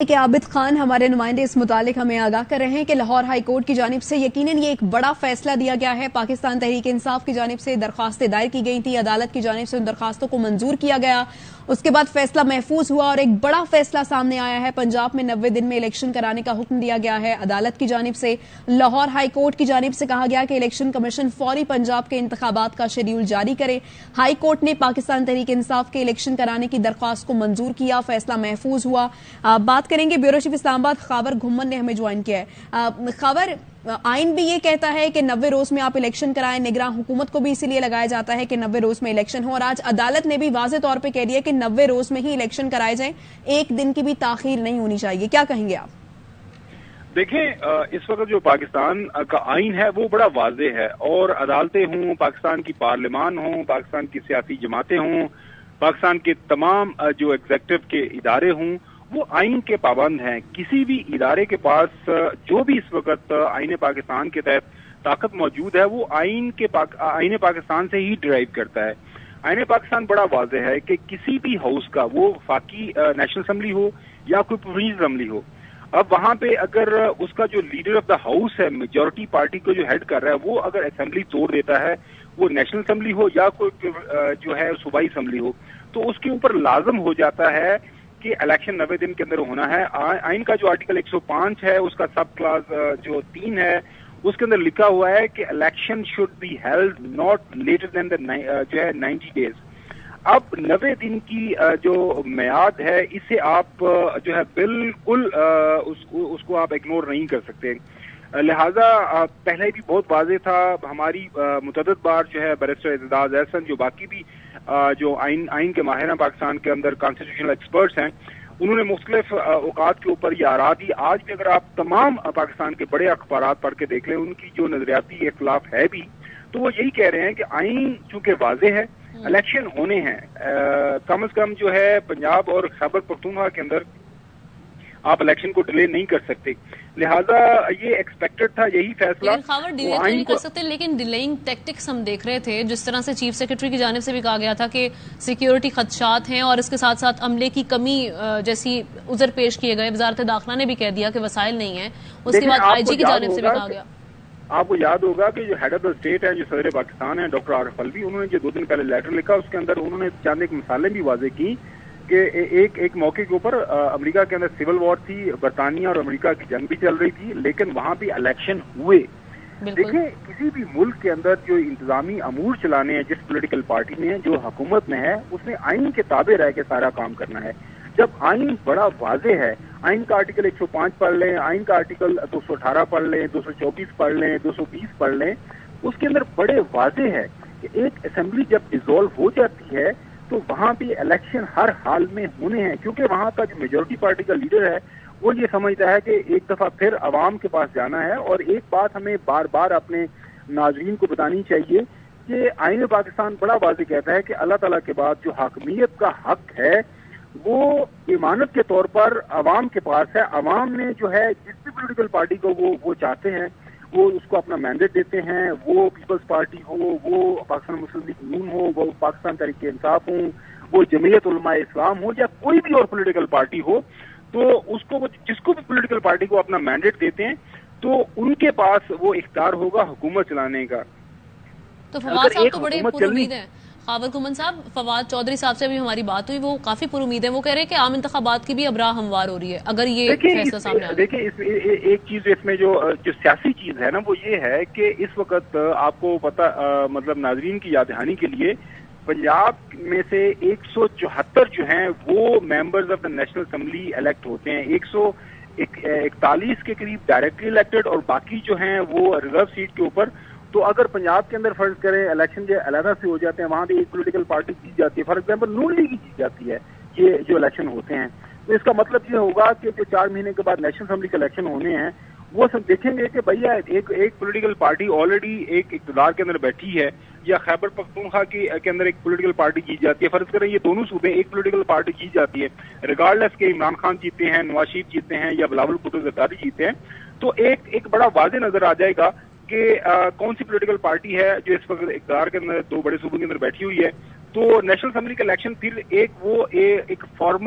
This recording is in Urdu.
کہ عابد خان ہمارے نمائندے اس متعلق ہمیں آگاہ کر رہے ہیں کہ لاہور ہائی کورٹ کی جانب سے یقیناً یہ ایک بڑا فیصلہ دیا گیا ہے۔ پاکستان تحریک انصاف کی جانب سے درخواستیں دائر کی گئی تھی، عدالت کی جانب سے ان درخواستوں کو منظور کیا گیا، اس کے بعد فیصلہ محفوظ ہوا اور ایک بڑا فیصلہ سامنے آیا ہے۔ پنجاب میں 90 دن میں الیکشن کرانے کا حکم دیا گیا ہے عدالت کی جانب سے۔ لاہور ہائی کورٹ کی جانب سے کہا گیا کہ الیکشن کمیشن فوری پنجاب کے انتخابات کا شیڈیول جاری کرے۔ ہائی کورٹ نے پاکستان تحریک انصاف کے الیکشن کرانے کی درخواست کو منظور کیا، فیصلہ محفوظ ہوا۔ بات کریں گے، بیورو چیف اسلام آباد خاور گھمن نے ہمیں جوائن کیا ہے۔ خاور، آئین بھی یہ کہتا ہے کہ 90 روز میں آپ الیکشن کرائیں، نگراں حکومت کو بھی اسی لیے لگایا جاتا ہے کہ 90 روز میں الیکشن ہو، اور آج عدالت نے بھی واضح طور پہ کہہ دیا کہ 90 روز میں ہی الیکشن کرائے جائیں، ایک دن کی بھی تاخیر نہیں ہونی چاہیے۔ کیا کہیں گے آپ؟ دیکھیں، اس وقت جو پاکستان کا آئین ہے وہ بڑا واضح ہے، اور عدالتیں ہوں، پاکستان کی پارلیمان ہوں، پاکستان کی سیاسی جماعتیں ہوں، پاکستان کے تمام جو ایگزیکٹو کے ادارے ہوں، وہ آئین کے پابند ہیں۔ کسی بھی ادارے کے پاس جو بھی اس وقت آئین پاکستان کے تحت طاقت موجود ہے وہ آئین پاکستان سے ہی ڈرائیو کرتا ہے۔ آئین پاکستان بڑا واضح ہے کہ کسی بھی ہاؤس کا، وہ وفاقی نیشنل اسمبلی ہو یا کوئی پروونشل اسمبلی ہو، اب وہاں پہ اگر اس کا جو لیڈر آف دا ہاؤس ہے، میجورٹی پارٹی کو جو ہیڈ کر رہا ہے، وہ اگر اسمبلی توڑ دیتا ہے، وہ نیشنل اسمبلی ہو یا کوئی جو ہے صوبائی اسمبلی ہو، تو اس کے اوپر لازم ہو جاتا ہے کہ الیکشن 90 دن کے اندر ہونا ہے۔ آئین کا جو آرٹیکل 105 ہے، اس کا سب کلاس جو 3 ہے، اس کے اندر لکھا ہوا ہے کہ election should be held not later than جو ہے 90 ڈیز۔ اب 90 دن کی جو میعاد ہے، اسے آپ جو ہے بالکل اس کو آپ اگنور نہیں کر سکتے۔ لہذا پہلے بھی بہت واضح تھا، ہماری متعدد بار جو ہے بیرسٹر اعتزاز احسن، جو باقی بھی جو آئین کے ماہر ہیں پاکستان کے اندر، کانسٹیٹیوشنل ایکسپرٹس ہیں، انہوں نے مختلف اوقات کے اوپر یہ آراء دی۔ آج بھی اگر آپ تمام پاکستان کے بڑے اخبارات پڑھ کے دیکھ لیں، ان کی جو نظریاتی اختلاف ہے بھی، تو وہ یہی کہہ رہے ہیں کہ آئین چونکہ واضح ہے، الیکشن ہونے ہیں، کم از کم جو ہے پنجاب اور خیبر پختونخوا کے اندر آپ الیکشن کو ڈیلے نہیں کر سکتے، لہذا یہ ایکسپیکٹڈ تھا یہی فیصلہ۔ لیکن خاور ڈیلے تو نہیں کر سکتے، لیکن ڈیلیئنگ ٹیکٹکس ہم دیکھ رہے تھے، جس طرح سے چیف سیکرٹری کی جانب سے بھی کہا گیا تھا کہ سیکیورٹی خدشات ہیں، اور اس کے ساتھ ساتھ عملے کی کمی جیسی عذر پیش کیے گئے۔ وزارت داخلہ نے بھی کہہ دیا کہ وسائل نہیں ہیں، اس کے بعد آئی جی کی جانب سے بھی کہا گیا۔ آپ کو یاد ہوگا کہ جو ہیڈ آف دا اسٹیٹ ہے، جو صدر پاکستان ہے، ڈاکٹر عارف الوی، انہوں نے جو 2 دن پہلے لیٹر لکھا، اس کے اندر انہوں نے چند ایک مثالیں بھی واضح کی کہ ایک موقع کے اوپر امریکہ کے اندر سول وار تھی، برطانیہ اور امریکہ کی جنگ بھی چل رہی تھی، لیکن وہاں بھی الیکشن ہوئے۔ دیکھیں، کسی بھی ملک کے اندر جو انتظامی امور چلانے ہیں، جس پولیٹیکل پارٹی نے، جو حکومت میں ہے، اس نے آئین کے تابع رہ کے سارا کام کرنا ہے۔ جب آئین بڑا واضح ہے، آئین کا آرٹیکل 105 پڑھ لیں، آئین کا آرٹیکل 218 پڑھ لیں، 224 پڑھ لیں، 220 پڑھ لیں، اس کے اندر بڑے واضح ہے کہ ایک اسمبلی جب ڈیزالو ہو جاتی ہے تو وہاں بھی الیکشن ہر حال میں ہونے ہیں، کیونکہ وہاں کا جو میجورٹی پارٹی کا لیڈر ہے وہ یہ سمجھتا ہے کہ ایک دفعہ پھر عوام کے پاس جانا ہے۔ اور ایک بات ہمیں بار بار اپنے ناظرین کو بتانی چاہیے کہ آئین پاکستان بڑا واضح کہتا ہے کہ اللہ تعالیٰ کے بعد جو حاکمیت کا حق ہے وہ امانت کے طور پر عوام کے پاس ہے۔ عوام نے جو ہے جس بھی پولیٹیکل پارٹی کو وہ چاہتے ہیں، وہ اس کو اپنا مینڈیٹ دیتے ہیں، وہ پیپلز پارٹی ہو، وہ پاکستان مسلم لیگ نون ہو، وہ پاکستان تحریک انصاف ہوں، وہ جمعیت علماء اسلام ہو، یا کوئی بھی اور پولیٹیکل پارٹی ہو، تو اس کو جس کو بھی پولیٹیکل پارٹی کو اپنا مینڈیٹ دیتے ہیں تو ان کے پاس وہ اختیار ہوگا حکومت چلانے کا۔ تو فواد صاحب تو بڑے پر امید ہیں۔ خاور گھمن صاحب، فواد چودھری صاحب سے بھی ہماری بات ہوئی، وہ کافی پر امید ہیں، وہ کہہ رہے ہیں کہ عام انتخابات کی بھی اب راہ ہموار ہو رہی ہے اگر یہ فیصلہ سامنے آ گیا۔ دیکھیں، ایک چیز اس میں جو سیاسی چیز ہے نا، وہ یہ ہے کہ اس وقت آپ کو پتہ، مطلب ناظرین کی یاد دہانی کے لیے، پنجاب میں سے 174 جو ہیں وہ members of the national assembly elect ہوتے ہیں، 141 کے قریب ڈائریکٹلی الیکٹڈ، اور باقی جو ہیں وہ ریزرو سیٹ کے اوپر۔ تو اگر پنجاب کے اندر فرض کریں الیکشن جو علیحدہ سے ہو جاتے ہیں، وہاں بھی ایک پولیٹیکل پارٹی جیت جاتی ہے، فار ایگزامپل نون لیگ ہی جیت جاتی ہے یہ جو الیکشن ہوتے ہیں، تو اس کا مطلب یہ ہوگا کہ جو 4 مہینے کے بعد نیشنل اسمبلی کے الیکشن ہونے ہیں، وہ سب دیکھیں گے کہ بھیا ایک پولیٹیکل پارٹی آلریڈی ایک اقتدار کے اندر بیٹھی ہے، یا خیبر پختونخوا کے اندر ایک پولیٹیکل پارٹی جیت جاتی ہے، فرض کریں یہ دونوں صوبے ایک پولیٹیکل پارٹی جیت جاتی ہے، ریگارڈلیس کے عمران خان جیتے ہیں، نواز شریف جیتے ہیں، یا بلاول بھٹو زرداری جیتے ہیں، تو ایک بڑا واضح نظر آ جائے گا کہ کون سی پولیٹیکل پارٹی ہے جو اس وقت اقتدار کے اندر 2 بڑے صوبوں کے اندر بیٹھی ہوئی ہے۔ تو نیشنل اسمبلی کا الیکشن پھر ایک فارمل